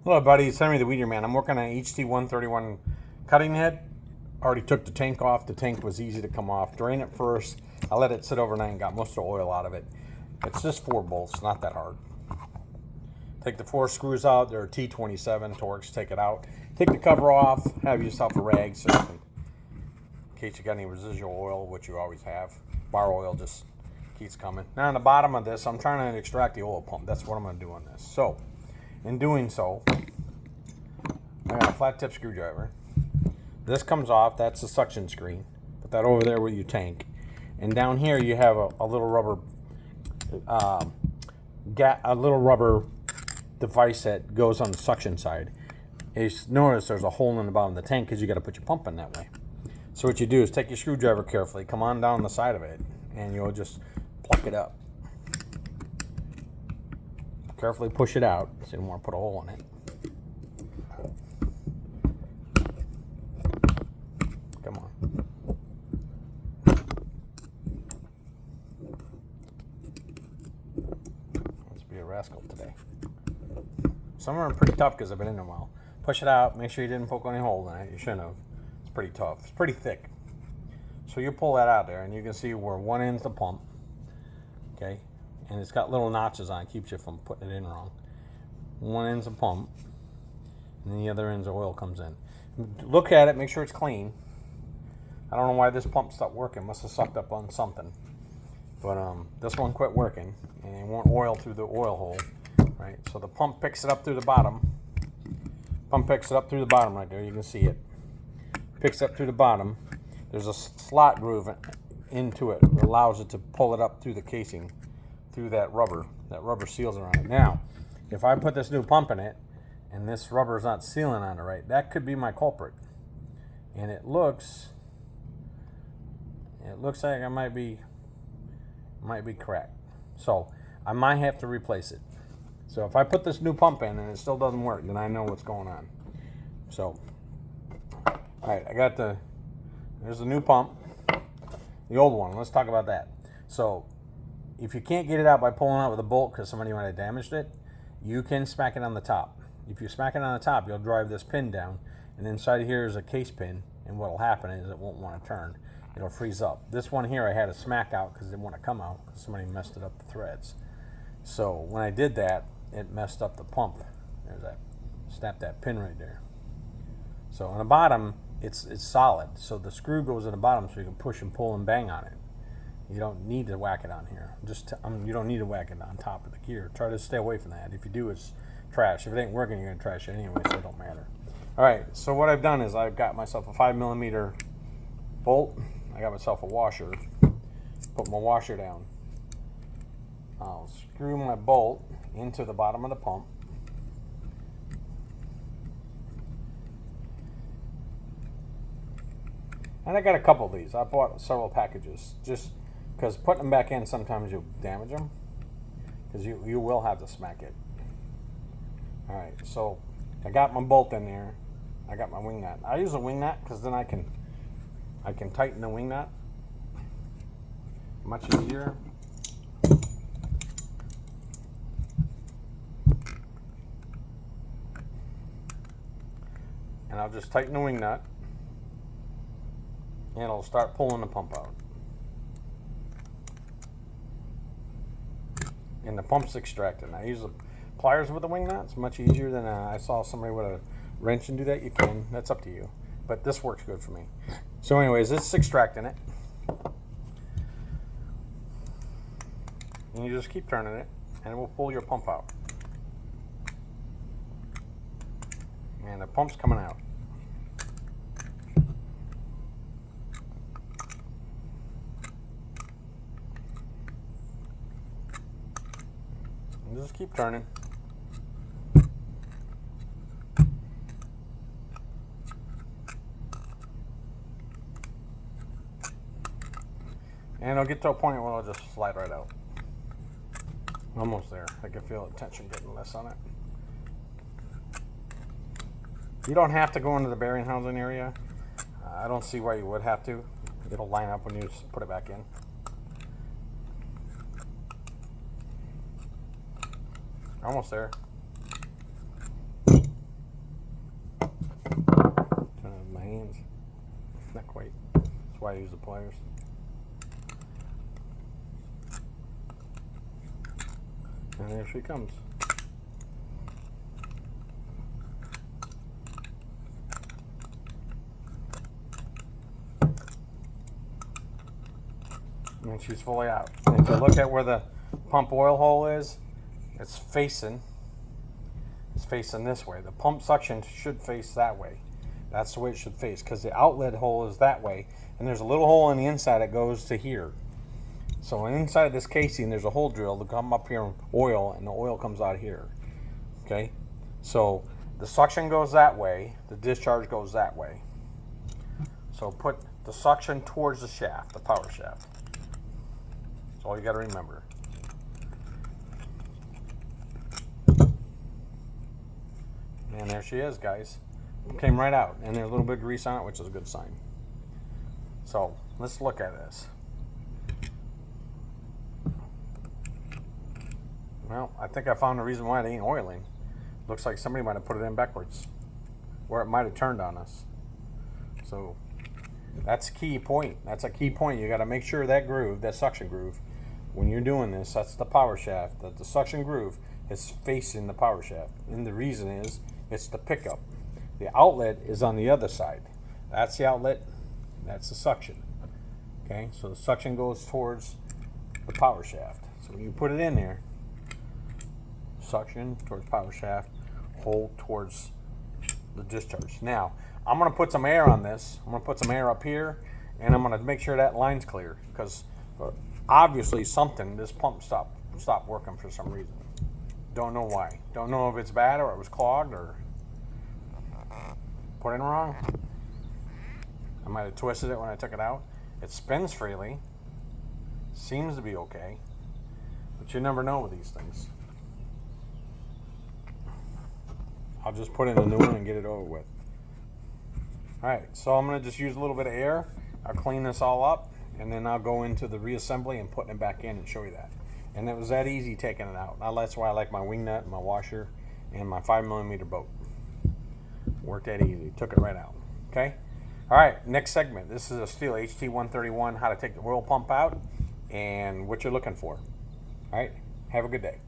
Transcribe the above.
Hello buddy, it's Henry the Weeder Man. I'm working on an HT131 cutting head. Already took the tank off. The tank was easy to come off. Drain it first. I let it sit overnight and got most of the oil out of it. It's just 4 bolts, not that hard. Take the 4 screws out. They're T27 Torx. Take it out. Take the cover off. Have yourself a rag so you can, in case you got any residual oil, which you always have. Bar oil just keeps coming. Now on the bottom of this, I'm trying to extract the oil pump. That's what I'm going to do on this. So, in doing so, I got a flat tip screwdriver. This comes off. That's the suction screen. Put that over there with your tank. And down here you have a little rubber device that goes on the suction side. You notice there's a hole in the bottom of the tank because you got to put your pump in that way. So what you do is take your screwdriver carefully, come on down the side of it, and you'll just pluck it up. Carefully push it out, so you don't want to put a hole in it. Come on. Let's be a rascal today. Some of them are pretty tough because I've been in them a while. Push it out, make sure you didn't poke any hole in it. You shouldn't have. It's pretty tough. It's pretty thick. So you pull that out there and you can see where one end's the pump. Okay? And it's got little notches on it, keeps you from putting it in wrong. One end's a pump, and then the other end's the oil comes in. Look at it, make sure it's clean. I don't know why this pump stopped working. Must have sucked up on something. But this one quit working, and it won't oil through the oil hole. Right? So the pump picks it up through the bottom. Pump picks it up through the bottom right there. You can see it. Picks up through the bottom. There's a slot groove into it. It allows it to pull it up through the casing. Through that rubber seals around it. Now, if I put this new pump in it and this rubber is not sealing on it right, that could be my culprit. And it looks like I might be cracked. So I might have to replace it. So if I put this new pump in and it still doesn't work, then I know what's going on. So, all right, there's the new pump, the old one. Let's talk about that. So, if you can't get it out by pulling out with a bolt because somebody might have damaged it, you can smack it on the top. If you smack it on the top, you'll drive this pin down, and inside here is a case pin, and what will happen is it won't want to turn. It'll freeze up. This one here I had to smack out because it didn't want to come out because somebody messed it up the threads. So when I did that, it messed up the pump. There's that, snap that pin right there. So on the bottom, it's solid. So the screw goes in the bottom so you can push and pull and bang on it. You don't need to whack it on here. You don't need to whack it on top of the gear. Try to stay away from that. If you do, it's trash. If it ain't working, you're gonna trash it anyway, so it don't matter. All right. So what I've done is I've got myself a 5mm bolt. I got myself a washer. Put my washer down. I'll screw my bolt into the bottom of the pump. And I got a couple of these. I bought several packages just because putting them back in, sometimes you'll damage them because you will have to smack it. All right, so I got my bolt in there. I got my wing nut. I use a wing nut because then I can tighten the wing nut much easier. And I'll just tighten the wing nut and it'll start pulling the pump out. And the pump's extracting. I use the pliers with the wing nut. It's much easier than I saw somebody with a wrench and do that. You can. That's up to you. But this works good for me. So anyways, this is extracting it. And you just keep turning it and it will pull your pump out. And the pump's coming out. And just keep turning. And it'll get to a point where it'll just slide right out. Almost there. I can feel the tension getting less on it. You don't have to go into the bearing housing area. I don't see why you would have to. It'll line up when you put it back in. Almost there. Trying to have my hands. Not quite. That's why I use the pliers. And there she comes. And she's fully out. And if you look at where the pump oil hole is, it's facing this way. The pump suction should face that way. That's the way it should face, because the outlet hole is that way, and there's a little hole on the inside that goes to here. So inside this casing, there's a hole drill to come up here, oil, and the oil comes out here. Okay, so the suction goes that way, the discharge goes that way. So put the suction towards the shaft, the power shaft. That's all you got to remember. And there she is, guys. Came right out, and there's a little bit of grease on it, which is a good sign. So let's look at this. Well, I think I found the reason why it ain't oiling. Looks like somebody might have put it in backwards, or it might have turned on us. So that's a key point. That's a key point. You got to make sure that groove, that suction groove, when you're doing this, that's the power shaft, that the suction groove is facing the power shaft. And the reason is, it's the pickup. The outlet is on the other side. That's the outlet, that's the suction. Okay, so the suction goes towards the power shaft. So when you put it in there, suction towards power shaft, hold towards the discharge. Now, I'm gonna put some air on this. I'm gonna put some air up here, and I'm gonna make sure that line's clear, because obviously this pump stopped working for some reason. Don't know why. Don't know if it's bad or it was clogged or put in wrong. I might have twisted it when I took it out. It spins freely. Seems to be okay. But you never know with these things. I'll just put in a new one and get it over with. Alright, so I'm going to just use a little bit of air. I'll clean this all up, and then I'll go into the reassembly and putting it back in and show you that. And it was that easy taking it out. Now that's why I like my wing nut, my washer, and my 5mm boat. Worked that easy. Took it right out. Okay? Alright, next segment. This is a Stihl HT 131, how to take the oil pump out and what you're looking for. Alright, have a good day.